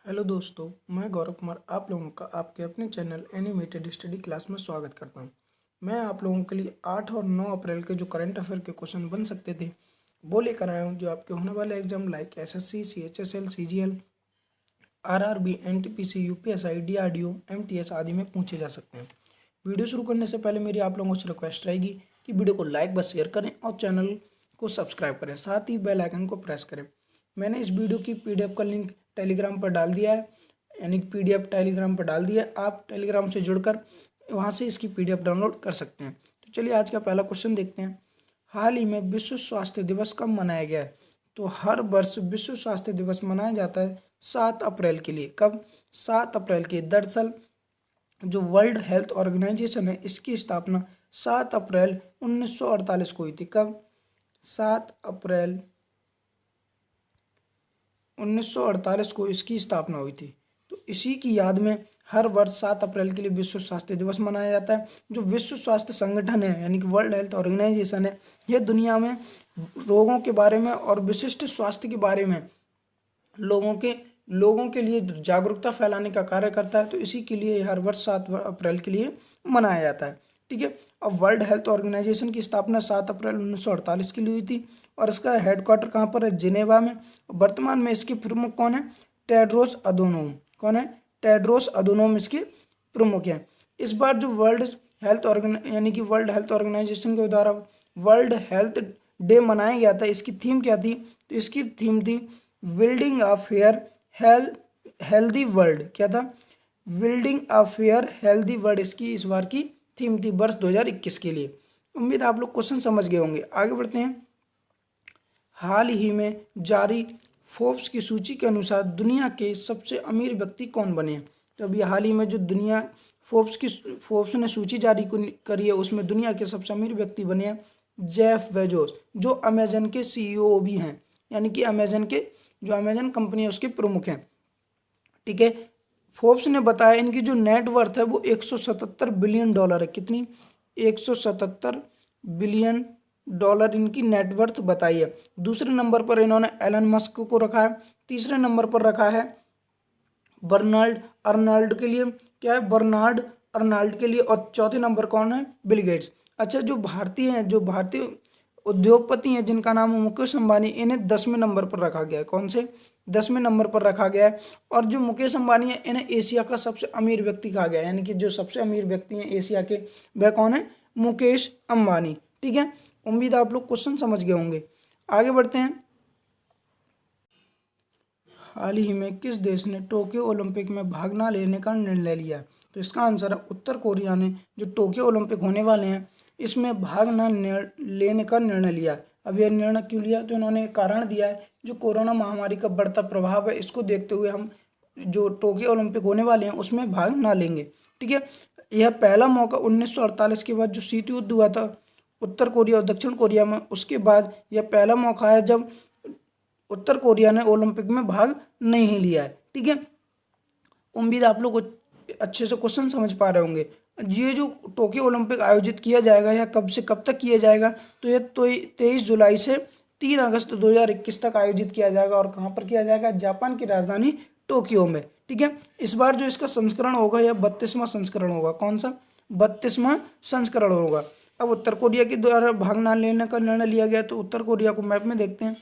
Hello दोस्तों, मैं गौरव कुमार आप लोगों का आपके अपने चैनल एनिमेटेड स्टडी क्लास में स्वागत करता हूं। मैं आप लोगों के लिए 8 और 9 अप्रैल के जो करंट अफेयर के क्वेश्चन बन सकते थे वो लेकर आया हूं, जो आपके होने वाले exam like SSC, CHSL, CGL, RRB, NTPC, UPSI, DRDO, MTS आदि में पूछे जा सकते हैं। वीडियो शुरू करने से पहले मेरी आप लोगों से रिक्वेस्ट रहेगी कि वीडियो को लाइक व शेयर करें और चैनल को सब्सक्राइब करें, साथ ही बेल आइकन को प्रेस करें। मैंने इस वीडियो की पीडीएफ का लिंक टेलीग्राम पर डाल दिया है, यानी पीडीएफ टेलीग्राम पर डाल दिया है। आप टेलीग्राम से जुड़कर वहां से इसकी पीडीएफ डाउनलोड कर सकते हैं। तो चलिए आज का पहला क्वेश्चन देखते हैं। हाल ही में विश्व स्वास्थ्य दिवस कब मनाया गया है? तो हर वर्ष विश्व स्वास्थ्य दिवस मनाया जाता है 7 अप्रैल के लिए। कब? 7 अप्रैल के। दरअसल जो वर्ल्ड हेल्थ ऑर्गेनाइजेशन है इसकी स्थापना 7 अप्रैल 1948 को हुई थी। कब? 7 अप्रैल 1948 को इसकी स्थापना हुई थी। तो इसी की याद में हर वर्ष 7 अप्रैल के लिए विश्व स्वास्थ्य दिवस मनाया जाता है। जो विश्व स्वास्थ्य संगठन है यानी कि वर्ल्ड हेल्थ ऑर्गेनाइजेशन है, यह दुनिया में रोगों के बारे में और विशिष्ट स्वास्थ्य के बारे में लोगों के लिए जागरूकता फैलाने का कार्य करता है। तो इसी के लिए हर वर्ष 7 अप्रैल के लिए मनाया जाता है। ठीक है। अब वर्ल्ड हेल्थ ऑर्गेनाइजेशन की स्थापना 7 अप्रैल 1948 के लिए हुई थी और इसका हेडक्वार्टर कहाँ पर है? जिनेवा में। वर्तमान में इसके प्रमुख कौन है? Tedros Adhanom. कौन है? टेड्रोस अधनोम इसके प्रमुख हैं। इस बार जो वर्ल्ड हेल्थ ऑर्गेनाइजेशन के द्वारा वर्ल्ड हेल्थ डे मनाया गया था, इसकी थीम क्या थी? तो इसकी थीम थी building a fair healthy world. क्या था? Building a fair healthy world इसकी इस बार की थीम थी वर्ष 2021 के लिए। उम्मीद आप लोग क्वेश्चन समझ गए होंगे। आगे बढ़ते हैं। हाल ही में जारी फोर्ब्स की सूची के अनुसार दुनिया के सबसे अमीर व्यक्ति कौन बने हैं? तो अभी हाल ही में जो दुनिया फोर्ब्स ने सूची जारी करी है उसमें दुनिया के सबसे अमीर व्यक्ति बने हैं जेफ बेजोस, जो अमेजन के सीईओ भी हैं, यानी कि अमेजन कंपनी है उसके प्रमुख हैं। ठीक है। फोर्ब्स ने बताया इनकी जो नेट वर्थ है वो 177 बिलियन डॉलर है। कितनी? 177 बिलियन डॉलर इनकी नेटवर्थ बताई है। दूसरे नंबर पर इन्होंने एलन मस्क को रखा है। तीसरे नंबर पर रखा है बर्नार्ड अर्नाल्ड के लिए। क्या है? बर्नार्ड अर्नाल्ड के लिए। और चौथे नंबर कौन है? Bill Gates. अच्छा, जो भारतीय उद्योगपति हैं जिनका नाम है मुकेश अंबानी, इन्हें 10वें नंबर पर रखा गया है। कौन से? 10वें नंबर पर रखा गया है। और जो मुकेश अंबानी है इन्हें एशिया का सबसे अमीर व्यक्ति कहा गया है, यानी कि जो सबसे अमीर व्यक्ति हैं एशिया के वह कौन है? मुकेश अंबानी। ठीक है। उम्मीद आप लोग क्वेश्चन समझ गए होंगे। आगे बढ़ते हैं। हाल ही में किस देश ने टोक्यो ओलंपिक में भाग न लेने का निर्णय लिया? तो इसका आंसर है उत्तर कोरिया ने जो टोक्यो ओलंपिक होने वाले हैं इसमें भाग न लेने का निर्णय लिया। अब यह निर्णय क्यों लिया? तो इन्होंने कारण दिया है जो कोरोना महामारी का बढ़ता प्रभाव है, इसको देखते हुए हम जो टोक्यो ओलंपिक होने वाले हैं उसमें भाग ना लेंगे। ठीक है। यह पहला मौका 1948 के बाद जो शीत युद्ध हुआ था उत्तर कोरिया और दक्षिण कोरिया में, उसके बाद यह पहला मौका है जब उत्तर कोरिया ने ओलंपिक में भाग नहीं लिया है। ठीक है। उम्मीद आप लोग अच्छे से क्वेश्चन समझ पा रहे होंगे। ये जो टोक्यो ओलंपिक आयोजित किया जाएगा या कब से कब तक किया जाएगा? तो ये 23 जुलाई से 3 अगस्त 2021 तक आयोजित किया जाएगा। और कहाँ पर किया जाएगा? जापान की राजधानी टोक्यो में। ठीक है। इस बार जो इसका संस्करण होगा यह 32वां संस्करण होगा। कौन सा? 32वां संस्करण होगा। अब उत्तर कोरिया के द्वारा भाग न लेने का निर्णय लिया गया, तो उत्तर कोरिया को मैप में देखते हैं।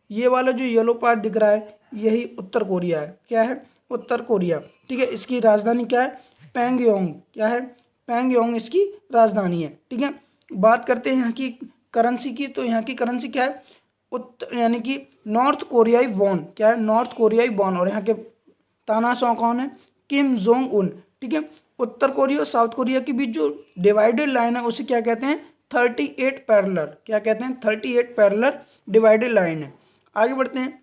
ये वाला जो येलो पार्ट दिख रहा है यही उत्तर कोरिया है। क्या है? उत्तर कोरिया। ठीक है। इसकी राजधानी क्या है? पैंगयोंग। क्या है? पैंगयोंग इसकी राजधानी है। ठीक है। बात करते हैं यहाँ की करेंसी की, तो यहाँ की करेंसी क्या है? यानी कि नॉर्थ कोरियाई वॉन। क्या है? नॉर्थ कोरियाई वॉन। और यहाँ के तानाशाह कौन है? Kim Jong Un. ठीक है। उत्तर कोरिया और साउथ कोरिया के बीच जो डिवाइडेड लाइन है उसे क्या कहते हैं? 38 पैरेलल। क्या कहते हैं? 38 पैरेलल डिवाइडेड लाइन है। आगे बढ़ते हैं।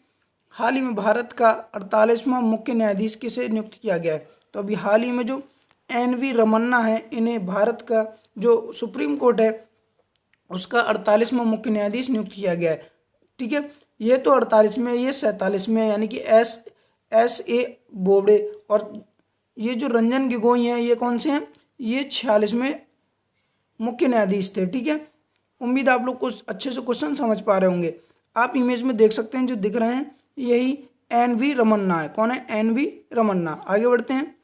हाल ही में भारत का 48वां मुख्य न्यायाधीश किसे नियुक्त किया गया है? तो अभी हाल ही में जो NV रमन्ना है इन्हें भारत का जो सुप्रीम कोर्ट है उसका 48वां मुख्य न्यायाधीश नियुक्त किया गया है। ठीक है। ये तो 48 में, ये 47 में, यानी कि S A बोबडे। और ये जो रंजन गोगोई हैं ये कौन से हैं? ये 46 में मुख्य न्यायाधीश थे। ठीक है। उम्मीद आप लोग कुछ अच्छे से क्वेश्चन समझ पा रहे होंगे। आप इमेज में देख सकते हैं जो दिख रहे हैं यही एन.वी. रमन्ना है। कौन है? एन.वी. रमन्ना। आगे बढ़ते हैं।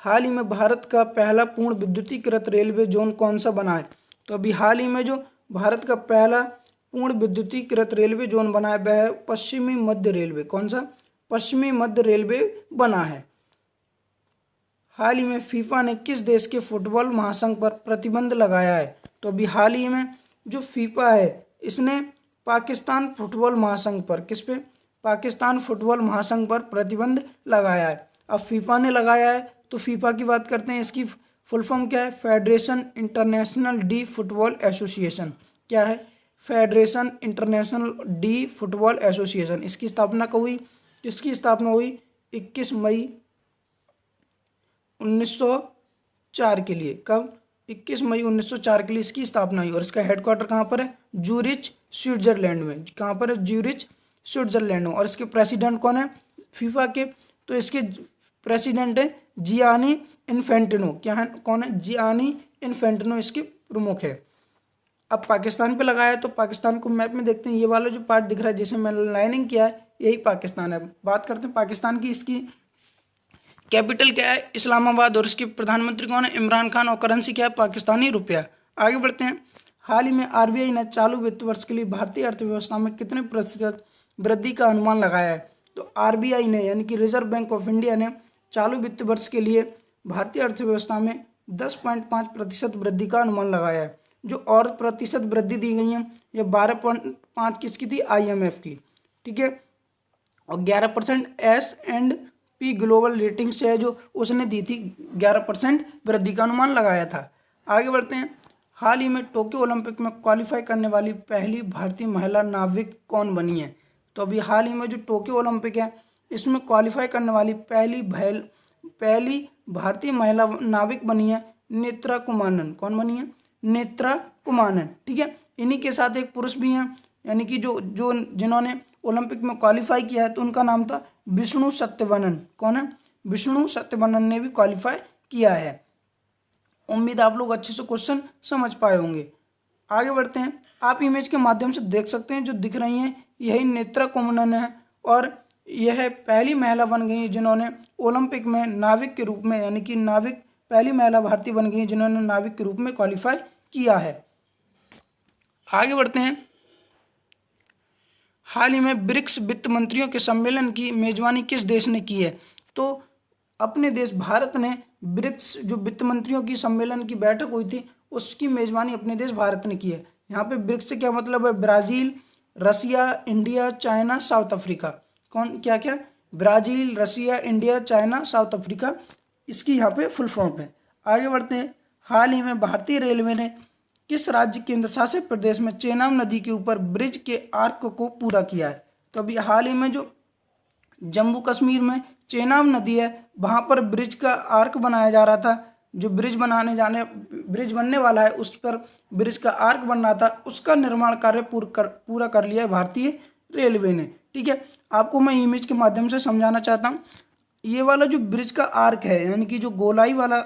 हाल ही में भारत का पहला पूर्ण विद्युतीकृत रेलवे जोन कौन सा बना है? तो अभी हाल ही में जो भारत का पहला पूर्ण विद्युतीकृत रेलवे जोन बना है वह है पश्चिमी मध्य रेलवे। कौन सा? पश्चिमी मध्य रेलवे बना है। हाल ही में फीफा ने किस देश के फुटबॉल महासंघ पर प्रतिबंध लगाया है? तो अभी हाल ही में जो फीफा है इसने पाकिस्तान फुटबॉल महासंघ पर, किस पे? पाकिस्तान फुटबॉल महासंघ पर प्रतिबंध लगाया है। अब फीफा ने लगाया है तो फीफा की बात करते हैं। इसकी फुल फॉर्म क्या है? Federation international D football association. क्या है? Federation international D football association. इसकी स्थापना कब हुई? इसकी स्थापना हुई 21 मई 1904 के लिए। कब? 21 मई 1904 के लिए इसकी स्थापना हुई। और इसका हेडक्वार्टर कहाँ पर है? ज्यूरिच स्विट्जरलैंड में। कहाँ पर है? ज्यूरिच स्विट्जरलैंड में। और इसके प्रेसिडेंट कौन है फीफा के? तो इसके प्रेसिडेंट है जियानी इन्फेंटिनो। क्या है? कौन है? जियानी इन्फेंटिनो इसके प्रमुख है। अब पाकिस्तान पे लगाया है तो पाकिस्तान को मैप में देखते हैं। ये वाला जो पार्ट दिख रहा है जिसे मैंने लाइनिंग किया है यही पाकिस्तान है। बात करते हैं पाकिस्तान की। इसकी कैपिटल क्या है? इस्लामाबाद। और इसके प्रधानमंत्री कौन है? इमरान खान। और करेंसी क्या है? पाकिस्तानी रुपया। आगे बढ़ते हैं। हाल ही में आरबीआई ने चालू वित्त वर्ष के लिए भारतीय अर्थव्यवस्था में कितने प्रतिशत वृद्धि का अनुमान लगाया है? तो आरबीआई ने यानी कि रिजर्व बैंक ऑफ इंडिया ने चालू वित्त वर्ष के लिए भारतीय अर्थव्यवस्था में 10.5% वृद्धि का अनुमान लगाया है। जो और प्रतिशत वृद्धि दी गई है ये 12.5 किसकी थी? IMF की। ठीक है। और 11% S&P ग्लोबल रेटिंग से है जो उसने दी थी 11% वृद्धि का अनुमान लगाया था। आगे बढ़ते हैं। हाल ही में टोक्यो ओलंपिक में क्वालिफाई करने वाली पहली भारतीय महिला नाविक कौन बनी है? तो अभी हाल ही में जो टोक्यो ओलंपिक है इसमें क्वालिफाई करने वाली पहली भारतीय महिला नाविक बनी है नेत्रा कुमारन। कौन बनी है? नेत्रा कुमारन। ठीक है। इन्हीं के साथ एक पुरुष भी हैं यानी कि जो जिन्होंने ओलंपिक में क्वालिफाई किया है तो उनका नाम था विष्णु सत्यवनन। कौन है? विष्णु सत्यवनन ने भी क्वालिफाई किया है। उम्मीद आप लोग अच्छे से क्वेश्चन समझ पाए होंगे। आगे बढ़ते हैं। आप इमेज के माध्यम से देख सकते हैं जो दिख रही हैं यही नेत्रा कुमारन है और यह पहली महिला बन गई जिन्होंने ओलंपिक में नाविक के रूप में यानी कि नाविक पहली महिला भारतीय बन गई जिन्होंने नाविक के रूप में क्वालिफाई किया है। आगे बढ़ते हैं। हाल ही में ब्रिक्स वित्त मंत्रियों के सम्मेलन की मेजबानी किस देश ने की है? तो अपने देश भारत ने ब्रिक्स जो वित्त मंत्रियों की सम्मेलन की बैठक हुई थी उसकी मेजबानी अपने देश भारत ने की है। यहाँ पे ब्रिक्स से क्या मतलब है? ब्राजील, रसिया, इंडिया, चाइना, साउथ अफ्रीका। कौन क्या क्या? ब्राजील, रसिया, इंडिया, चाइना, साउथ अफ्रीका इसकी यहाँ पे फुल फॉर्म है। आगे बढ़ते हैं। हाल ही में भारतीय रेलवे ने किस राज्य केंद्र शासित प्रदेश में चेनाब नदी के ऊपर ब्रिज के आर्क को पूरा किया है? तो अभी हाल ही में जो जम्मू कश्मीर में चेनाब नदी है वहाँ पर ब्रिज का आर्क बनाया जा रहा था। जो ब्रिज बनने वाला है उस पर ब्रिज का आर्क बन रहा था उसका निर्माण कार्य पूरा कर लिया है भारतीय रेलवे ने। ठीक है। आपको मैं इमेज के माध्यम से समझाना चाहता हूँ। ये वाला जो ब्रिज का आर्क है यानी कि जो गोलाई वाला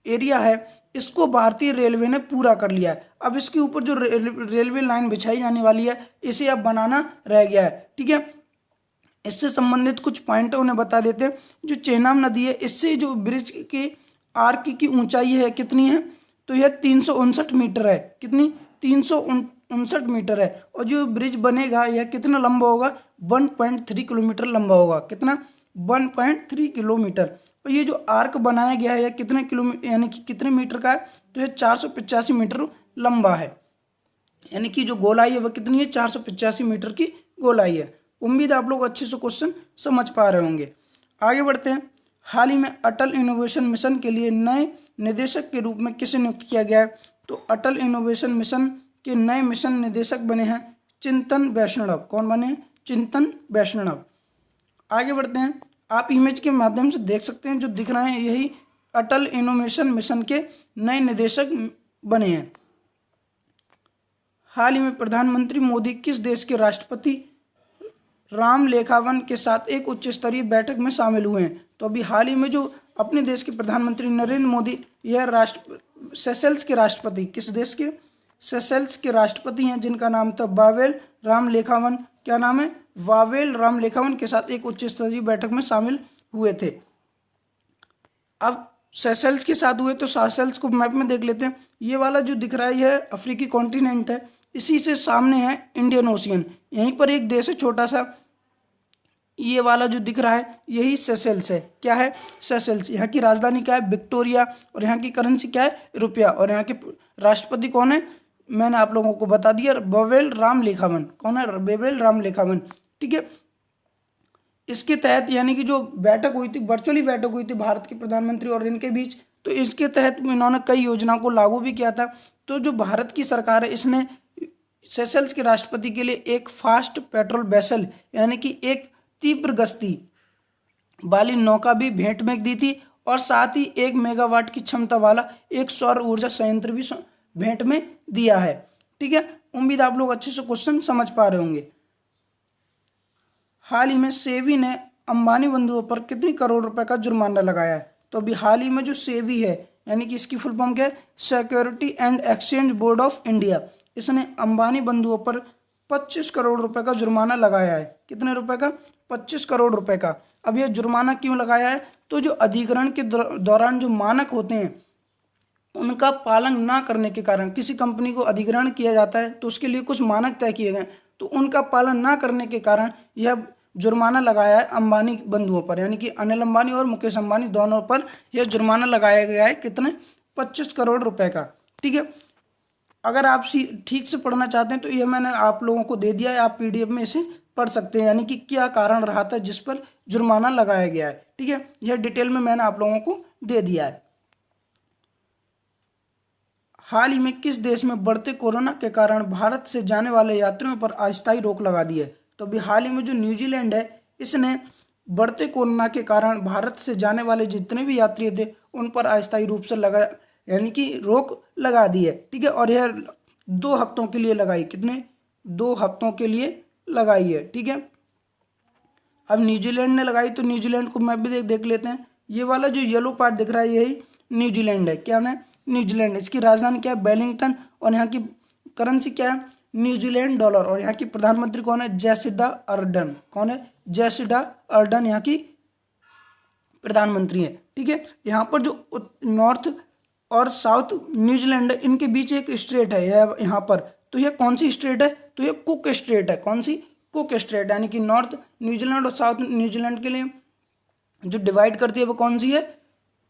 एरिया है इसको भारतीय रेलवे ने पूरा कर लिया है। अब इसके ऊपर जो रेलवे लाइन बिछाई जाने वाली है इसे अब बनाना रह गया है। ठीक है। इससे संबंधित कुछ पॉइंट उन्हें बता देते हैं। जो चेनाब नदी है इससे जो ब्रिज के आर्क की ऊंचाई है कितनी है? तो यह 359 मीटर है। कितनी? 359 मीटर है। और जो ब्रिज बनेगा यह कितना लंबा होगा? 1.3 किलोमीटर लंबा होगा। कितना? 1.3 किलोमीटर। और ये जो आर्क बनाया गया है यह कितने किलोमीटर यानी कि कितने मीटर का है? तो यह 485 मीटर लंबा है। यानी कि जो गोलाई है वह कितनी है? 485 मीटर की गोलाई है। उम्मीद आप लोग अच्छे से क्वेश्चन समझ पा रहे होंगे। आगे बढ़ते हैं। हाल ही में अटल इनोवेशन मिशन के लिए नए निदेशक के रूप में किसे नियुक्त किया गया है? तो अटल इनोवेशन मिशन के नए मिशन निदेशक बने हैं चिंतन वैष्णव। कौन बने हैं? चिंतन वैष्णव। आगे बढ़ते हैं। आप इमेज के माध्यम से देख सकते हैं जो दिख रहे हैं यही अटल इनोवेशन मिशन के नए निदेशक बने हैं। हाल ही में प्रधानमंत्री मोदी किस देश के राष्ट्रपति राम लेखावन के साथ एक उच्च स्तरीय बैठक में शामिल हुए हैं? तो अभी हाल ही में जो अपने देश के प्रधानमंत्री नरेंद्र मोदी यह सेशेल्स के राष्ट्रपति, किस देश के? सेशेल्स के राष्ट्रपति हैं जिनका नाम था बावेल राम लेखावन। क्या नाम है? वावेल रामलेखावन के साथ एक उच्च स्तरीय बैठक में शामिल हुए थे। अब सेशल्स के साथ हुए, तो सेशल्स को मैप में देख लेते हैं। ये वाला जो दिख रहा है ये अफ्रीकी कॉन्टिनेंट है, इसी से सामने है इंडियन ओशियन, यहीं पर एक देश है छोटा सा, ये वाला जो दिख रहा है यही सेशल्स है। क्या है? सेशल्स। यहाँ की राजधानी क्या है? विक्टोरिया। और यहाँ की करेंसी क्या है? रुपया। और यहाँ के राष्ट्रपति कौन है? मैंने आप लोगों को बता दिया, वावेल रामलेखावन। कौन है? वावेल रामलेखावन। ठीक है। इसके तहत यानी कि जो बैठक हुई थी, वर्चुअली बैठक हुई थी भारत के प्रधानमंत्री और इनके बीच, तो इसके तहत इन्होंने कई योजनाओं को लागू भी किया था। तो जो भारत की सरकार है इसने सेशल्स के राष्ट्रपति के लिए एक फास्ट पेट्रोल वेसल यानी कि एक तीव्र गति वाली नौका भी भेंट में दी थी, और साथ ही 1 मेगावाट की क्षमता वाला एक सौर ऊर्जा संयंत्र भी भेंट में दिया है। ठीक है। उम्मीद आप लोग अच्छे से क्वेश्चन समझ पा रहे होंगे। हाल ही में सेबी ने अंबानी बंधुओं पर कितनी करोड़ रुपए का जुर्माना लगाया है? तो अभी हाल ही में जो सेबी है यानी कि इसकी फुल फॉर्म क्या है? Security and exchange board of India, इसने अंबानी बंधुओं पर 25 करोड़ रुपए का जुर्माना लगाया है। कितने रुपए का? 25 करोड़ रुपए का। अब यह जुर्माना क्यों लगाया है? तो जो अधिग्रहण के दौरान जो मानक होते हैं उनका पालन ना करने के कारण, किसी कंपनी को अधिग्रहण किया जाता है तो उसके लिए कुछ मानक तय किए गए, तो उनका पालन ना करने के कारण यह जुर्माना लगाया है अंबानी बंधुओं पर, यानी कि अनिल अंबानी और मुकेश अंबानी दोनों पर यह जुर्माना लगाया गया है। कितने? 25 करोड़ रुपए का। ठीक है। अगर आप ठीक से पढ़ना चाहते हैं तो यह मैंने आप लोगों को दे दिया है, आप पीडीएफ में इसे पढ़ सकते हैं, यानी कि क्या कारण रहा था जिस पर जुर्माना लगाया गया है। ठीक है। यह डिटेल में मैंने आप लोगों को दे दिया है। हाल ही में किस देश में बढ़ते कोरोना के कारण भारत से जाने वाले यात्रियों पर अस्थायी रोक लगा दी है? तो अभी हाल ही में जो न्यूजीलैंड है इसने बढ़ते कोरोना के कारण भारत से जाने वाले जितने भी यात्री थे उन पर अस्थायी रूप से लगा यानी कि रोक लगा दी है। ठीक है। और यह 2 हफ्तों के लिए लगाई। कितने? 2 हफ्तों के लिए लगाई है। ठीक है। अब न्यूजीलैंड ने लगाई तो न्यूजीलैंड को मैप भी देख लेते हैं। ये वाला जो येलो पार्ट दिख रहा है यही न्यूजीलैंड है। क्या है? न्यूजीलैंड। इसकी राजधानी क्या है? वेलिंगटन। और यहाँ की करेंसी क्या है? New Zealand dollar. और यहाँ की प्रधानमंत्री कौन है? जैसिडा अर्डन। कौन है? जैसिडा अर्डन यहाँ की प्रधानमंत्री है। ठीक है। यहाँ पर जो नॉर्थ और साउथ न्यूजीलैंड है इनके बीच एक स्ट्रेट है यहाँ पर, तो यह कौन सी स्ट्रेट है? तो यह कुक स्ट्रेट है। कौन सी? Cook straight. यानी कि नॉर्थ न्यूजीलैंड और साउथ न्यूजीलैंड के लिए जो डिवाइड करती है वो कौन सी है?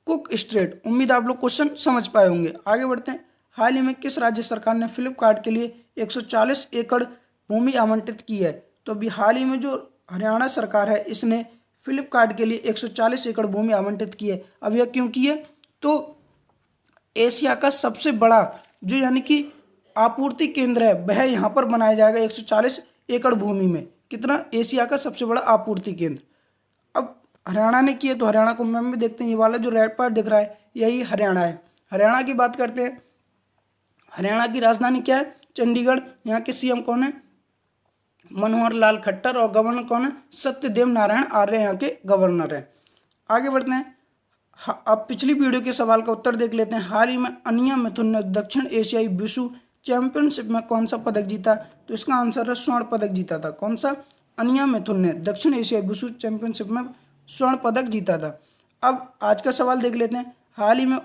Cook straight. उम्मीद आप लोग क्वेश्चन समझ पाए होंगे। आगे बढ़ते हैं। हाल ही में किस राज्य सरकार ने फ्लिपकार्ट के लिए 140 एकड़ भूमि आवंटित की है? तो अभी हाल ही में जो हरियाणा सरकार है इसने फ्लिपकार्ट के लिए 140 एकड़ भूमि आवंटित की है। अब यह क्यों की है? तो एशिया का सबसे बड़ा जो यानी कि आपूर्ति केंद्र है वह यहाँ पर बनाया जाएगा 140 एकड़ भूमि में। कितना? एशिया का सबसे बड़ा आपूर्ति केंद्र। अब हरियाणा ने किया तो हरियाणा को मैम भी देखते हैं। ये वाला जो रेड पार्ट दिख रहा है यही हरियाणा है। हरियाणा की बात करते हैं। हरियाणा की राजधानी क्या है? चंडीगढ़। यहाँ के सीएम कौन है? मनोहर लाल खट्टर। और गवर्नर कौन है? सत्यदेव नारायण आर्य यहाँ के गवर्नर है। आगे बढ़ते हैं। अब पिछली वीडियो के सवाल का उत्तर देख लेते हैं। हाल ही में अनिया मिथुन ने दक्षिण एशियाई विश्व चैंपियनशिप में कौन सा पदक जीता? तो इसका आंसर है स्वर्ण पदक जीता था। कौन सा? अनिया मिथुन ने दक्षिण एशियाई विश्व चैंपियनशिप में स्वर्ण पदक जीता था। अब आज का सवाल देख लेते हैं। हाल ही में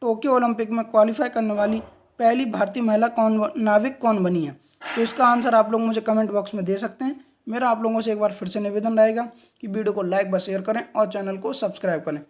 टोक्यो ओलंपिक में क्वालिफाई करने वाली पहली भारतीय महिला नाविक कौन बनी है? तो इसका आंसर आप लोग मुझे कमेंट बॉक्स में दे सकते हैं। मेरा आप लोगों से एक बार फिर से निवेदन रहेगा कि वीडियो को लाइक व शेयर करें और चैनल को सब्सक्राइब करें।